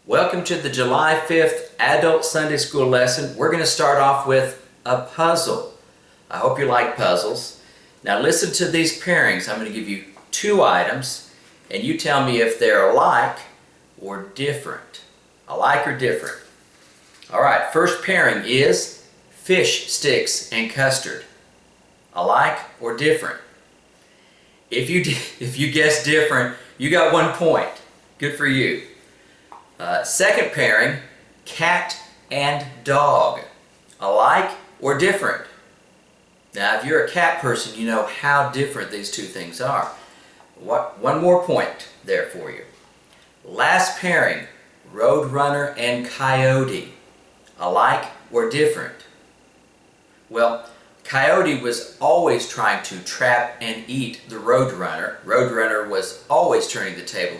Welcome to the July 5th Adult Sunday School lesson. We're going to start off with a puzzle. I hope you like puzzles. Now listen to these pairings. I'm going to give you two items and you tell me if they're alike or different. Alike or different. Alright, first pairing is fish sticks and custard. Alike or different? If you guess different, you got 1 point. Good for you. Second pairing, cat and dog. Alike or different? Now, if you're a cat person, you know how different these two things are. One more point there for you. Last pairing, roadrunner and coyote. Alike or different? Well, coyote was always trying to trap and eat the roadrunner. Roadrunner was always turning the table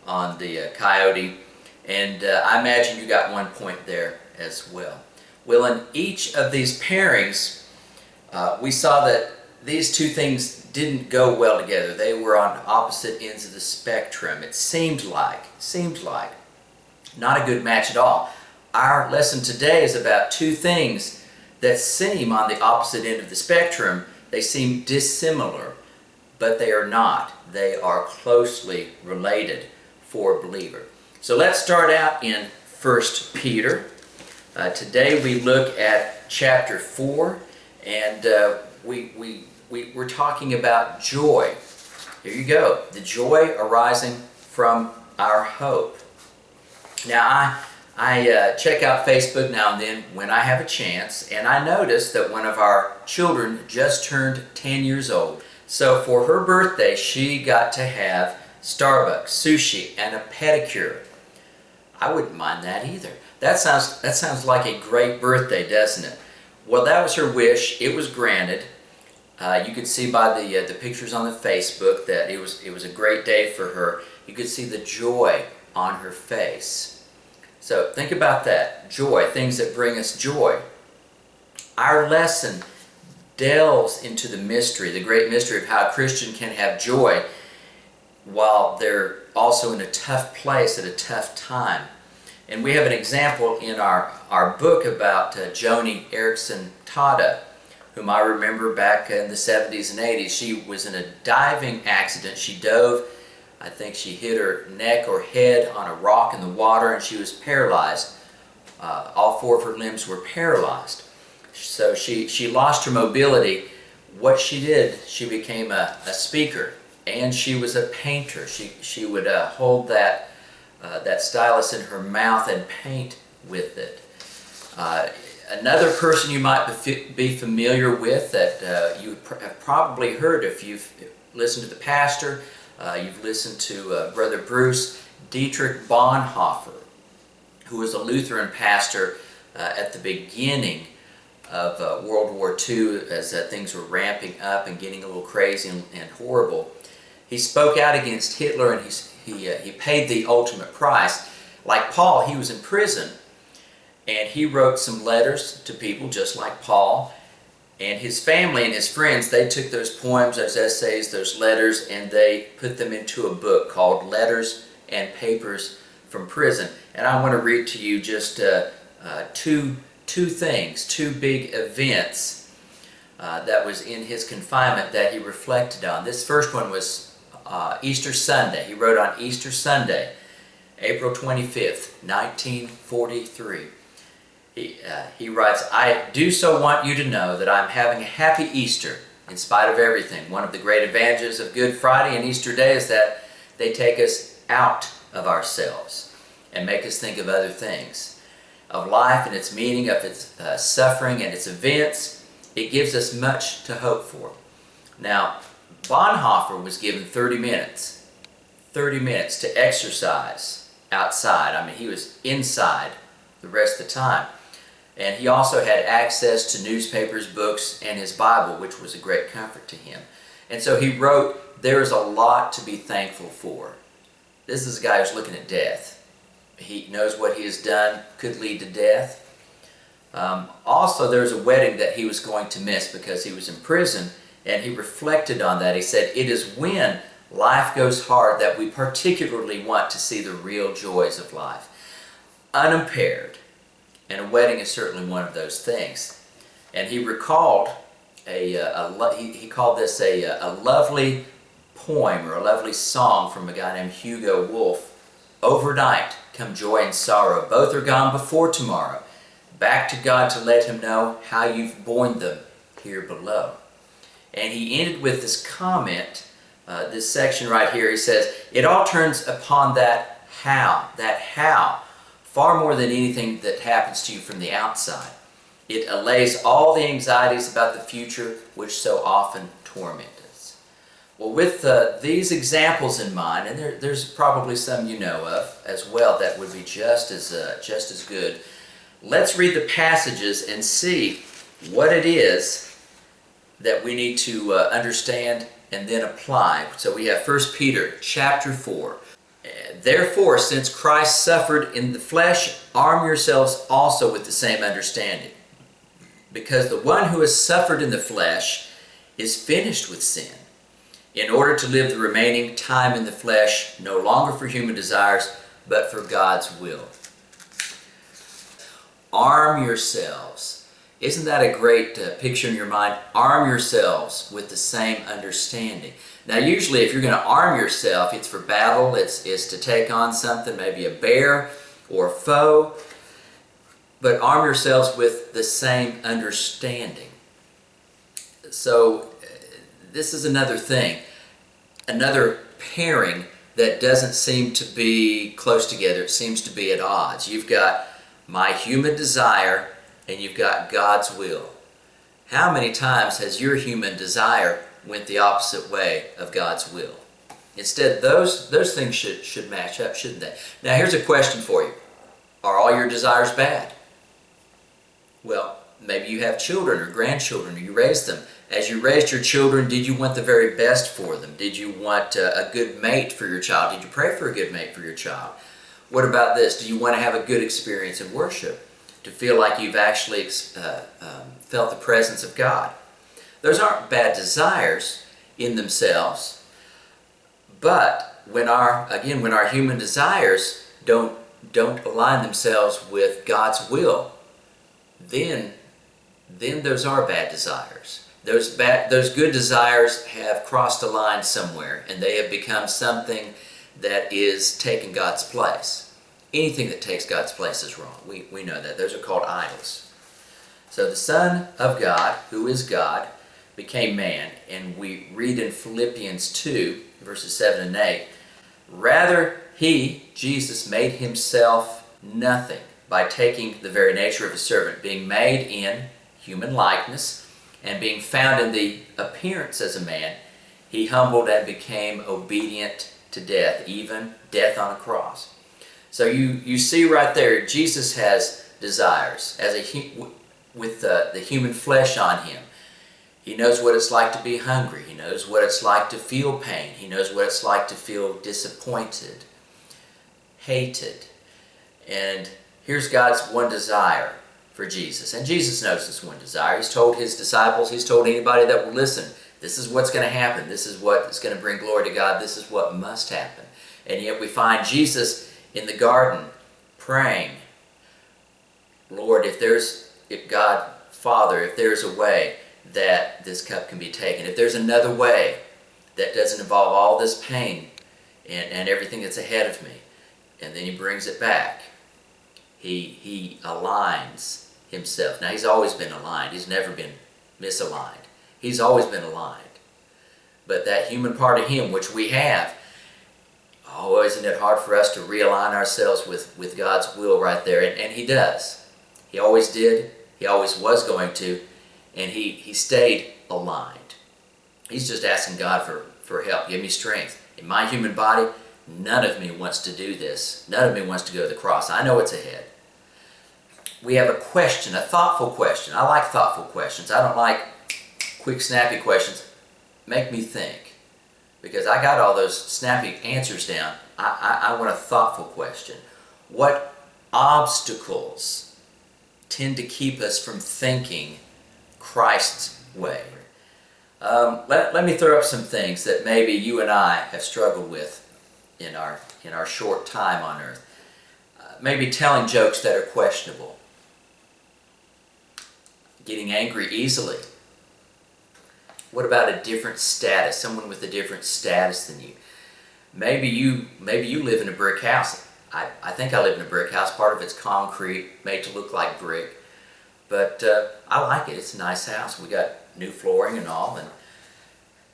on the coyote. And I imagine you got 1 point there as well. Well, in each of these pairings, we saw that these two things didn't go well together. They were on opposite ends of the spectrum. It seemed like not a good match at all. Our lesson today is about two things that seem on the opposite end of the spectrum. They seem dissimilar, but they are not. They are closely related for a believer. So let's start out in 1 Peter. Today we look at chapter 4, and we're talking about joy. Here you go, the joy arising from our hope. Now I check out Facebook now and then when I have a chance, and I noticed that one of our children just turned 10 years old. So for her birthday, she got to have Starbucks, sushi, and a pedicure. I wouldn't mind that either. That sounds like a great birthday, doesn't it? Well, that was her wish. It was granted. You could see by the pictures on the Facebook that it was a great day for her. You could see the joy on her face. So think about that. Joy, things that bring us joy. Our lesson delves into the mystery, the great mystery of how a Christian can have joy while they're also in a tough place at a tough time. And we have an example in our book about Joni Eareckson Tada, whom I remember back in the 70s and 80s. She was in a diving accident. She dove. I think she hit her neck or head on a rock in the water, and she was paralyzed. All 4 of her limbs were paralyzed. So she lost her mobility. What she did, she became a speaker. And she was a painter. She would hold that stylus in her mouth and paint with it. Another person you might be familiar with that you have probably heard if you've listened to the pastor, you've listened to Brother Bruce, Dietrich Bonhoeffer, who was a Lutheran pastor at the beginning of World War II as things were ramping up and getting a little crazy and horrible. He spoke out against Hitler, and he paid the ultimate price. Like Paul, he was in prison, and he wrote some letters to people just like Paul. And his family and his friends, they took those poems, those essays, those letters, and they put them into a book called Letters and Papers from Prison. And I want to read to you just two things, two big events that was in his confinement that he reflected on. This first one was Easter Sunday. He wrote on Easter Sunday, April 25th, 1943. He writes, "I do so want you to know that I'm having a happy Easter in spite of everything. One of the great advantages of Good Friday and Easter Day is that they take us out of ourselves and make us think of other things, of life and its meaning, of its suffering and its events. It gives us much to hope for." Now, Bonhoeffer was given 30 minutes to exercise outside. I mean, he was inside the rest of the time. And he also had access to newspapers, books, and his Bible, which was a great comfort to him. And so he wrote, "There is a lot to be thankful for." This is a guy who's looking at death. He knows what he has done could lead to death. Also, there's a wedding that he was going to miss because he was in prison. And he reflected on that. He said, "It is when life goes hard that we particularly want to see the real joys of life." unimpaired. And a wedding is certainly one of those things. And he recalled he called this a lovely poem or a lovely song from a guy named Hugo Wolf. Overnight come joy and sorrow, both are gone before tomorrow. Back to God to let him know how you've borne them here below. And he ended with this comment, this section right here. He says, it all turns upon that how, far more than anything that happens to you from the outside. It allays all the anxieties about the future which so often torment us. Well, with these examples in mind, and there's probably some you know of as well that would be just as good, let's read the passages and see what it is that we need to understand and then apply. So we have 1 Peter chapter 4. Therefore, since Christ suffered in the flesh, arm yourselves also with the same understanding. Because the one who has suffered in the flesh is finished with sin, in order to live the remaining time in the flesh, no longer for human desires, but for God's will. Arm yourselves. Isn't that a great picture in your mind? Arm yourselves with the same understanding. Now, usually if you're going to arm yourself, it's for battle, it's to take on something, maybe a bear or a foe. But arm yourselves with the same understanding. So this is another thing, another pairing that doesn't seem to be close together. It seems to be at odds. You've got my human desire and you've got God's will. How many times has your human desire went the opposite way of God's will? Instead, those things should match up, shouldn't they? Now, here's a question for you. Are all your desires bad? Well, maybe you have children or grandchildren, or you raised them. As you raised your children, did you want the very best for them? Did you want a good mate for your child? Did you pray for a good mate for your child? What about this? Do you want to have a good experience in worship? To feel like you've actually felt the presence of God? Those aren't bad desires in themselves, but when our human desires don't align themselves with God's will, then those are bad desires. Those good desires have crossed a line somewhere, and they have become something that is taking God's place. Anything that takes God's place is wrong. We know that. Those are called idols. So the Son of God, who is God, became man, and we read in Philippians 2, verses 7 and 8, rather he, Jesus, made himself nothing by taking the very nature of a servant, being made in human likeness, and being found in the appearance as a man, he humbled and became obedient to death, even death on a cross. So you see right there, Jesus has desires with the human flesh on him. He knows what it's like to be hungry. He knows what it's like to feel pain. He knows what it's like to feel disappointed, hated. And here's God's one desire for Jesus. And Jesus knows this one desire. He's told his disciples, he's told anybody that will listen, this is what's going to happen. This is what is going to bring glory to God. This is what must happen. And yet we find Jesus in the garden praying, Lord, God, Father, if there's a way that this cup can be taken, if there's another way that doesn't involve all this pain and everything that's ahead of me, and then he brings it back. He aligns himself. Now, he's always been aligned. He's never been misaligned. He's always been aligned. But that human part of him, which we have, oh, isn't it hard for us to realign ourselves with God's will right there? And he does. He always did. He always was going to. And he stayed aligned. He's just asking God for help. Give me strength. In my human body, none of me wants to do this. None of me wants to go to the cross. I know it's ahead. We have a question, a thoughtful question. I like thoughtful questions. I don't like quick, snappy questions. Make me think. Because I got all those snappy answers down. I want a thoughtful question. What obstacles tend to keep us from thinking Christ's way? Let me throw up some things that maybe you and I have struggled with in our short time on earth. maybe telling jokes that are questionable, getting angry easily. What about a different status, someone with a different status than you? Maybe you live in a brick house. I think I live in a brick house. Part of it's concrete, made to look like brick. But I like it. It's a nice house. We got new flooring and all. And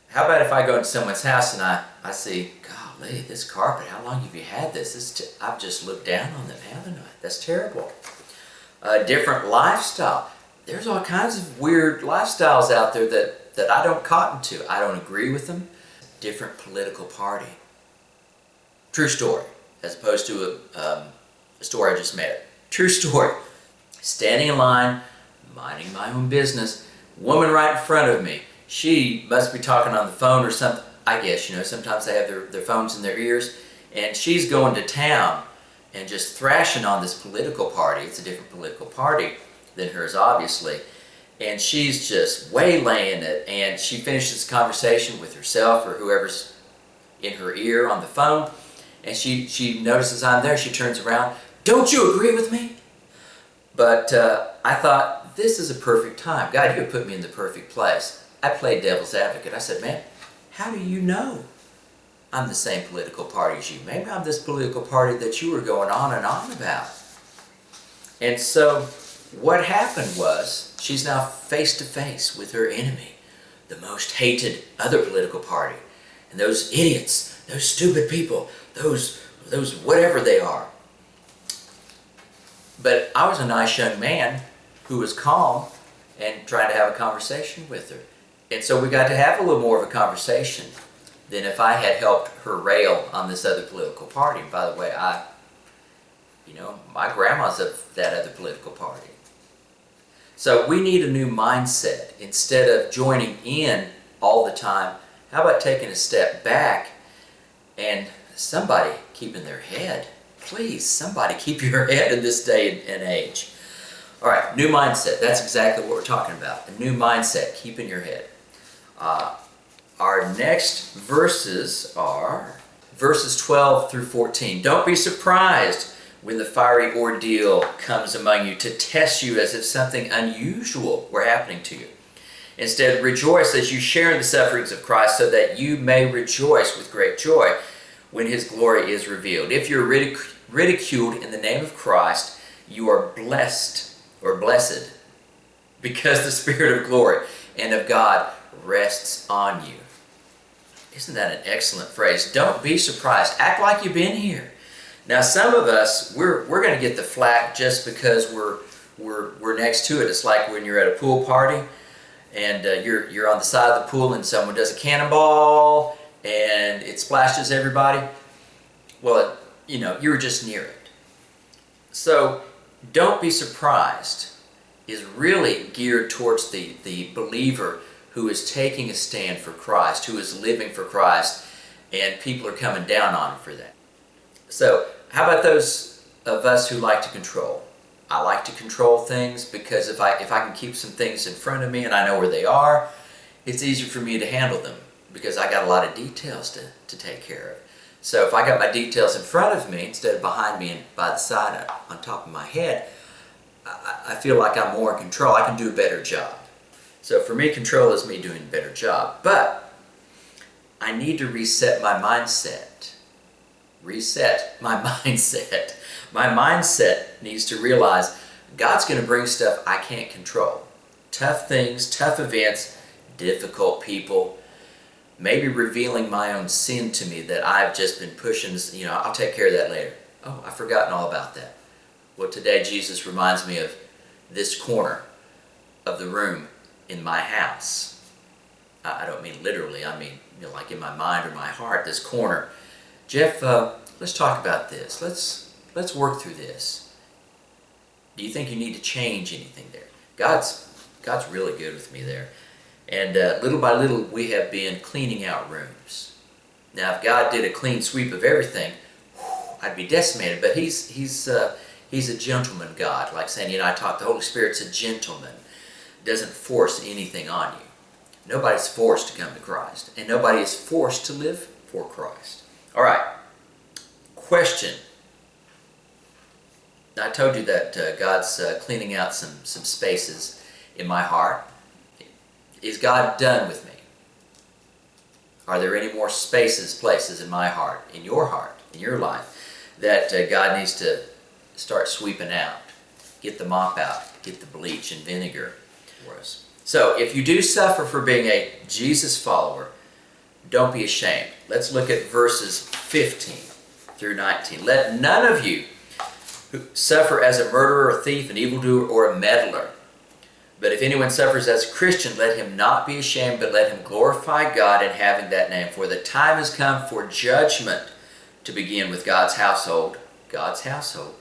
how about if I go into someone's house and I see, golly, this carpet, how long have you had this? I've just looked down on them, haven't I? That's terrible. Different lifestyle. There's all kinds of weird lifestyles out there that I don't cotton to. I don't agree with them. Different political party. True story, as opposed to a story I just made. True story. Standing in line, minding my own business, woman right in front of me. She must be talking on the phone or something. I guess, sometimes they have their phones in their ears. And she's going to town and just thrashing on this political party. It's a different political party than hers, obviously. And she's just waylaying it. And she finishes the conversation with herself or whoever's in her ear on the phone. And she notices I'm there. She turns around. Don't you agree with me? But I thought, this is a perfect time. God, you have put me in the perfect place. I played devil's advocate. I said, man, how do you know I'm the same political party as you? Maybe I'm this political party that you were going on and on about. And so what happened was she's now face to face with her enemy, the most hated other political party. And those idiots, those stupid people, those whatever they are. But I was a nice young man who was calm and trying to have a conversation with her. And so we got to have a little more of a conversation than if I had helped her rail on this other political party. And by the way, my grandma's of that other political party. So we need a new mindset. Instead of joining in all the time, how about taking a step back and somebody keeping their head? Please, somebody keep your head in this day and age. All right, new mindset. That's exactly what we're talking about. A new mindset, keeping your head. Our next verses are verses 12 through 14. Don't be surprised when the fiery ordeal comes among you to test you as if something unusual were happening to you. Instead, rejoice as you share in the sufferings of Christ, so that you may rejoice with great joy when his glory is revealed. If you're ridiculed in the name of Christ, you are blessed or blessed, because the Spirit of glory and of God rests on you. Isn't that an excellent phrase? Don't be surprised. Act like you've been here. Now, some of us, we're going to get the flack just because we're next to it. It's like when you're at a pool party and you're on the side of the pool and someone does a cannonball and it splashes everybody. Well, you were just near it. So don't be surprised is really geared towards the believer who is taking a stand for Christ, who is living for Christ, and people are coming down on him for that. So how about those of us who like to control? I like to control things because if I can keep some things in front of me and I know where they are, it's easier for me to handle them because I got a lot of details to take care of. So if I got my details in front of me instead of behind me and by the side on top of my head, I feel like I'm more in control. I can do a better job. So for me, control is me doing a better job. But I need to reset my mindset. Reset my mindset. My mindset needs to realize God's going to bring stuff I can't control. Tough things, tough events, difficult people, maybe revealing my own sin to me that I've just been pushing. I'll take care of that later. Oh, I've forgotten all about that. Well, today Jesus reminds me of this corner of the room in my house. I don't mean literally. I mean, like in my mind or my heart, this corner. Jeff, let's talk about this. Let's work through this. Do you think you need to change anything there? God's really good with me there. And little by little, we have been cleaning out rooms. Now, if God did a clean sweep of everything, I'd be decimated. But He's a gentleman God. Like saying, I talk, the Holy Spirit's a gentleman. Doesn't force anything on you. Nobody's forced to come to Christ. And nobody is forced to live for Christ. All right. Question. I told you that God's cleaning out some spaces in my heart. Is God done with me? Are there any more spaces, places in my heart, in your life, that God needs to start sweeping out? Get the mop out, get the bleach and vinegar for us. So if you do suffer for being a Jesus follower, don't be ashamed. Let's look at verses 15 through 19. Let none of you who suffer as a murderer, a thief, an evildoer, or a meddler. But if anyone suffers as a Christian, let him not be ashamed, but let him glorify God in having that name. For the time has come for judgment to begin with God's household. God's household.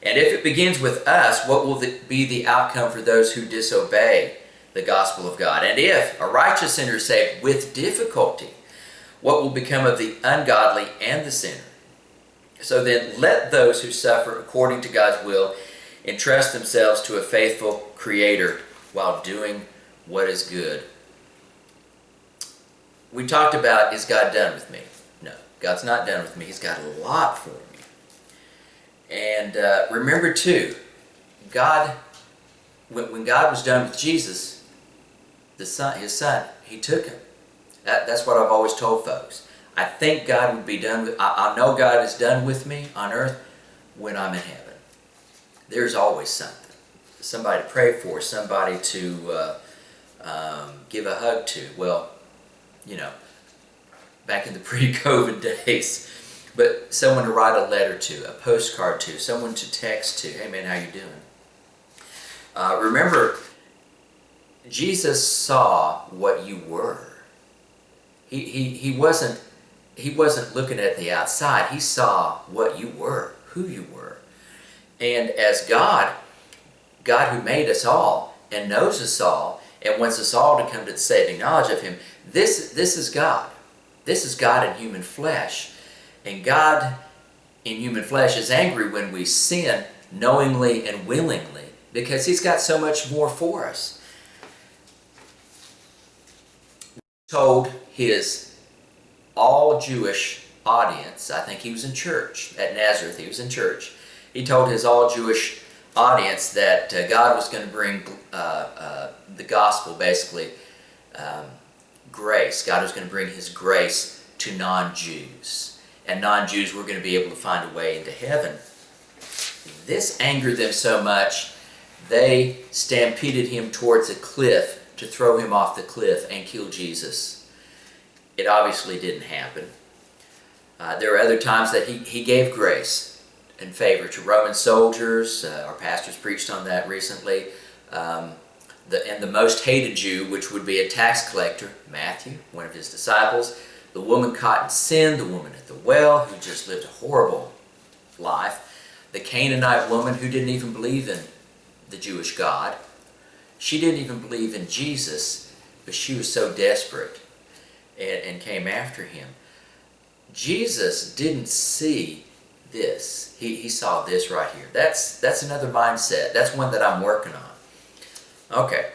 And if it begins with us, what will be the outcome for those who disobey the gospel of God? And if a righteous sinner is saved with difficulty, what will become of the ungodly and the sinner? So then let those who suffer according to God's will entrust themselves to a faithful Creator while doing what is good. We talked about, is God done with me? No, God's not done with me. He's got a lot for me. And remember too, God, when God was done with Jesus, his son, he took him. That's what I've always told folks. I think God would be done with, I know God is done with me on earth when I'm in heaven. There's always something. Somebody to pray for, somebody to give a hug to. Well, you know, back in the pre-COVID days. But someone to write a letter to, a postcard to, someone to text to. Hey man, how you doing? Remember, Jesus saw what you were. He wasn't looking at the outside. He saw what you were, who you were. And as God who made us all and knows us all and wants us all to come to the saving knowledge of Him, this is God. This is God in human flesh. And God in human flesh is angry when we sin knowingly and willingly because He's got so much more for us. He told His all-Jewish audience, I think He was in church, at Nazareth He was in church, He told His all-Jewish audience that God was going to bring the gospel, basically, grace. God was going to bring His grace to non-Jews. And non-Jews were going to be able to find a way into heaven. This angered them so much, they stampeded Him towards a cliff to throw Him off the cliff and kill Jesus. It obviously didn't happen. There were other times that He gave grace and favor to Roman soldiers. Our pastors preached on that recently. And the most hated Jew, which would be a tax collector, Matthew, one of His disciples, the woman caught in sin, the woman at the well who just lived a horrible life, the Canaanite woman who didn't even believe in the Jewish God. She didn't even believe in Jesus, but she was so desperate and came after Him. Jesus didn't see this. He saw this right here. That's another mindset. That's one that I'm working on. Okay,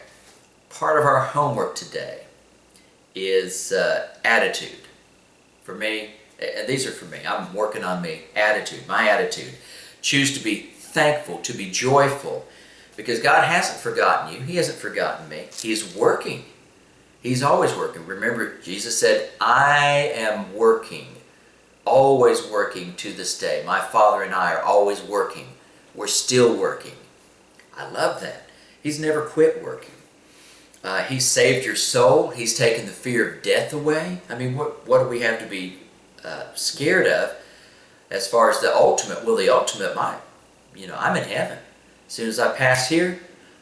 part of our homework today is attitude. For me, and these are for me, I'm working on me, attitude, my attitude. Choose to be thankful, to be joyful, because God hasn't forgotten you. He hasn't forgotten me. He's working. He's always working. Remember, Jesus said, I am working, always working to this day. My Father and I are always working. We're still working. I love that. He's never quit working. He saved your soul. He's taken the fear of death away. I mean, what do we have to be scared of as far as the ultimate? Well, the ultimate, I'm in heaven. As soon as I pass here,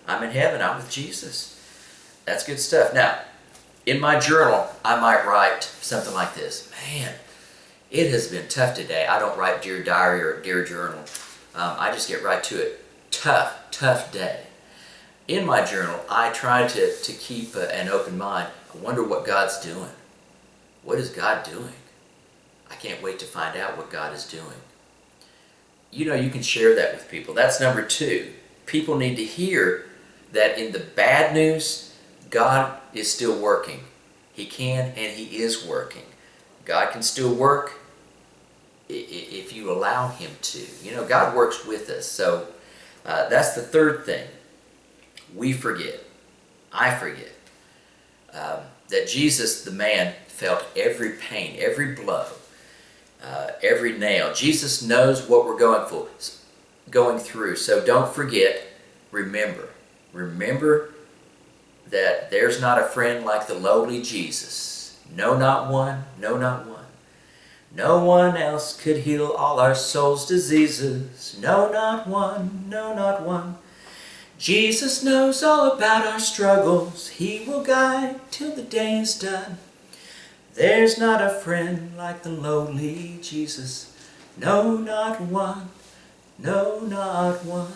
I'm in heaven. I'm with Jesus. That's good stuff. Now, in my journal, I might write something like this. Man, it has been tough today. I don't write Dear Diary or Dear Journal. I just get right to it. Tough day. In my journal, I try to keep an open mind. I wonder what God's doing. What is God doing? I can't wait to find out what God is doing. You can share that with people. That's number 2. People need to hear that in the bad news, God is still working. He can and He is working. God can still work if you allow Him to. God works with us. So That's the third thing. We forget. I forget. That Jesus, the man, felt every pain, every blow, every nail. Jesus knows what we're going through. So don't forget, remember. Remember that there's not a friend like the lowly Jesus. No, not one. No, not one. No one else could heal all our soul's diseases. No, not one. No, not one. Jesus knows all about our struggles. He will guide till the day is done. There's not a friend like the lowly Jesus. No, not one. No, not one.